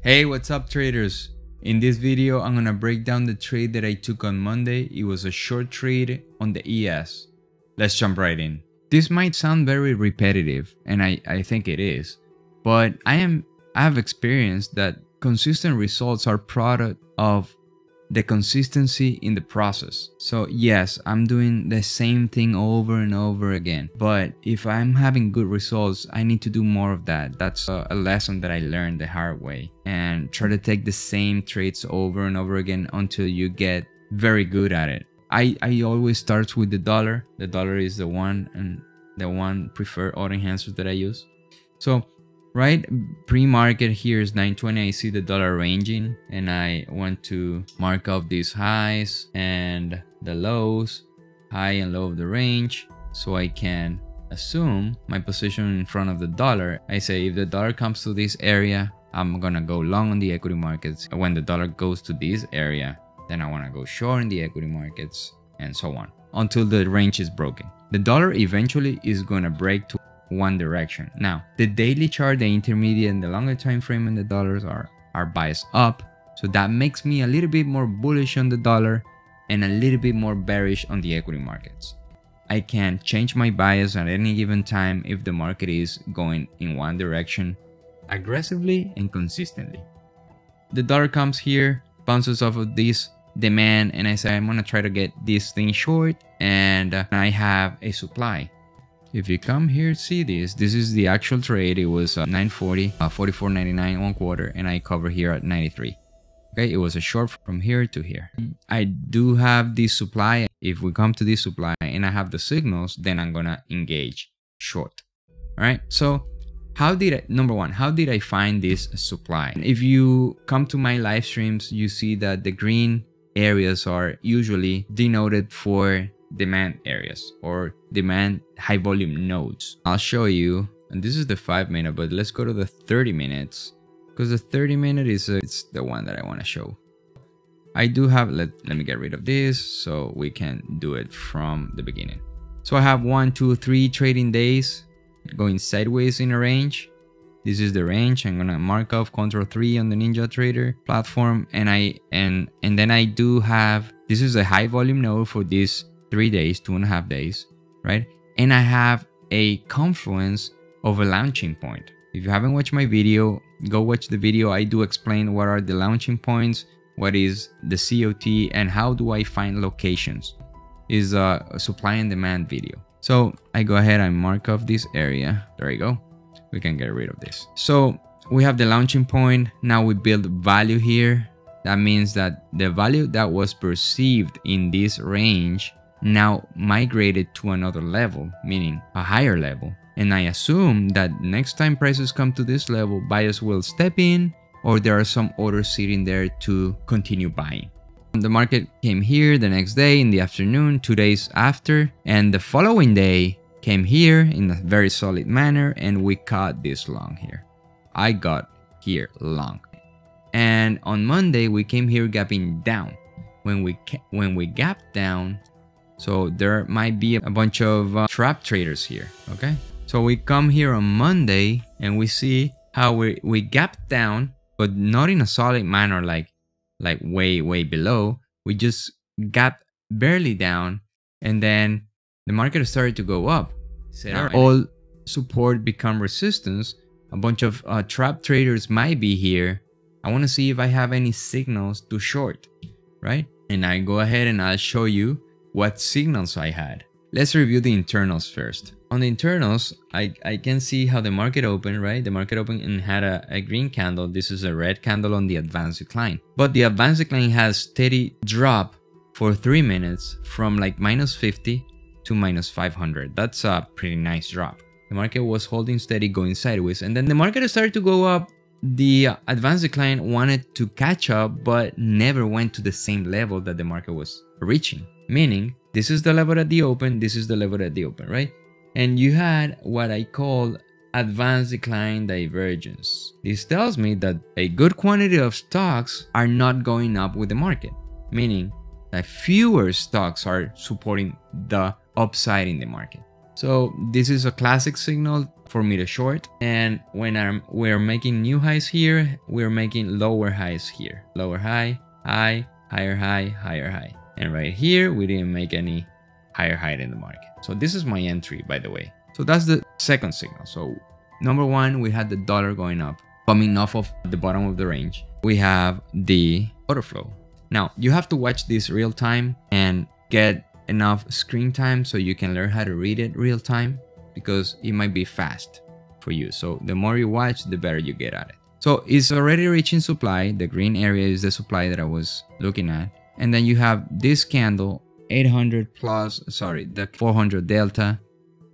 Hey, what's up traders? In this video, I'm gonna break down the trade that I took on Monday. It was a short trade on the ES. Let's jump right in. This might sound very repetitive, and I think it is, but I have experienced that consistent results are product of the consistency in the process. So yes, I'm doing the same thing over and over again, but if I'm having good results, I need to do more of that. That's a lesson that I learned the hard way, and try to take the same trades over and over again until you get very good at it. I always start with the dollar. The dollar is the one preferred auto enhancer that I use. So right, pre-market here is 920. I see the dollar ranging, and I want to mark up these highs and the lows, high and low of the range, so I can assume my position in front of the dollar. I say if the dollar comes to this area, I'm gonna go long on the equity markets. When the dollar goes to this area, then I want to go short in the equity markets, and so on until the range is broken. The dollar eventually is gonna break to one direction. Now, the daily chart, the intermediate, and the longer time frame in the dollars are biased up, so that makes me a little bit more bullish on the dollar and a little bit more bearish on the equity markets. I can change my bias at any given time if the market is going in one direction aggressively and consistently. The dollar comes here, bounces off of this demand, and I say I'm gonna try to get this thing short, and I have a supply. If you come here, see this is the actual trade. It was 940, 44.99 1 quarter, and I cover here at 93. Okay, it was a short from here to here. I do have this supply. If we come to this supply and I have the signals, then I'm gonna engage short. All right, so number one, how did I find this supply? If you come to my live streams, you see that the green areas are usually denoted for demand areas or demand high volume nodes. I'll show you, and this is the 5-minute, but let's go to the 30 minutes because the 30-minute is it's the one that I want to show. I do have, let me get rid of this so we can do it from the beginning. So I have 1, 2, 3 trading days going sideways in a range. This is the range. I'm gonna mark off Ctrl+3 on the NinjaTrader platform, and then I do have, this is a high volume node for these 3 days, 2.5 days, right? And I have a confluence of a launching point. If you haven't watched my video, go watch the video. I do explain what are the launching points, what is the COT, and how do I find locations. Is a supply and demand video. So I go ahead and mark off this area. There you go. We can get rid of this. So we have the launching point. Now we build value here. That means that the value that was perceived in this range now migrated to another level, meaning a higher level. And I assume that next time prices come to this level, buyers will step in, or there are some orders sitting there to continue buying. The market came here the next day in the afternoon, 2 days after, and the following day came here in a very solid manner, and we caught this long here. I got here long. And on Monday, we came here gapping down. When we gapped down, so there might be a bunch of trap traders here, okay? So we come here on Monday and we see how we gapped down, but not in a solid manner like way below. We just gapped barely down, and then the market started to go up. All support become resistance. A bunch of trap traders might be here. I want to see if I have any signals to short, right? And I go ahead and I'll show you what signals I had. Let's review the internals first. On the internals, I can see how the market opened, right? The market opened and had a green candle. This is a red candle on the advanced decline. But the advanced decline has steady drop for 3 minutes from like -50 to -500. That's a pretty nice drop. The market was holding steady, going sideways, and then the market started to go up. The advanced decline wanted to catch up, but never went to the same level that the market was reaching. Meaning, this is the level at the open, this is the level at the open, right? And you had what I call advanced decline divergence. This tells me that a good quantity of stocks are not going up with the market, meaning that fewer stocks are supporting the upside in the market. So this is a classic signal for me to short. And when we're making new highs here, we're making lower highs here. Lower high, high, higher high, higher high. And right here, we didn't make any higher high in the market. So this is my entry, by the way. So that's the second signal. So number one, we had the dollar going up, coming off of the bottom of the range. We have the order flow. Now, you have to watch this real time and get enough screen time so you can learn how to read it real time, because it might be fast for you. So the more you watch, the better you get at it. So it's already reaching supply. The green area is the supply that I was looking at. And then you have this candle, 800 plus, sorry, the 400 delta,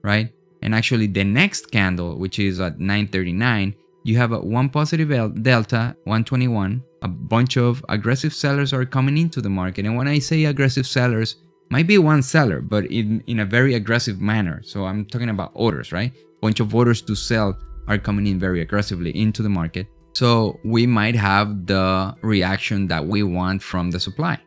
right? And actually the next candle, which is at 939, you have a one positive delta, 121. A bunch of aggressive sellers are coming into the market. And when I say aggressive sellers, might be one seller, but in a very aggressive manner. So I'm talking about orders, right? Bunch of orders to sell are coming in very aggressively into the market. So we might have the reaction that we want from the supply,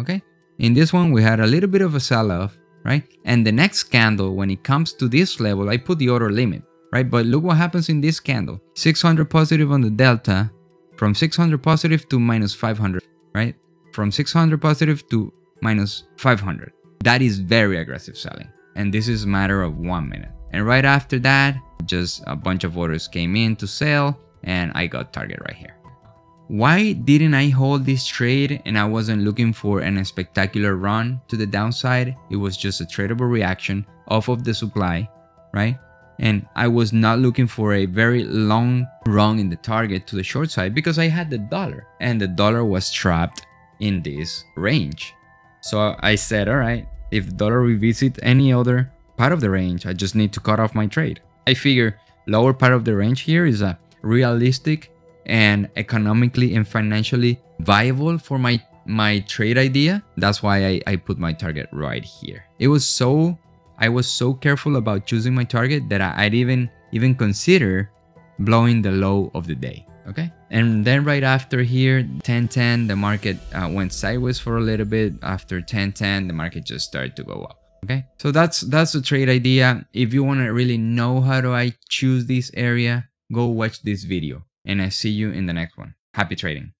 okay? In this one, we had a little bit of a sell-off, right? And the next candle, when it comes to this level, I put the order limit, right? But look what happens in this candle. 600 positive on the delta, from 600 positive to minus 500, right? From 600 positive to minus 500. That is very aggressive selling. And this is a matter of 1 minute. And right after that, just a bunch of orders came in to sell and I got target right here. Why didn't I hold this trade and I wasn't looking for a spectacular run to the downside? It was just a tradable reaction off of the supply, right? And I was not looking for a very long run in the target to the short side because I had the dollar and the dollar was trapped in this range. So I said, all right, if dollar revisits any other part of the range, I just need to cut off my trade. I figure lower part of the range here is a realistic and economically and financially viable for my trade idea. That's why I put my target right here. I was so careful about choosing my target that I'd even consider blowing the low of the day. Okay, and then right after here, 1010, the market went sideways for a little bit. After 1010, the market just started to go up. Okay, so that's the trade idea. If you want to really know how do I choose this area, go watch this video, and I see you in the next one. Happy trading.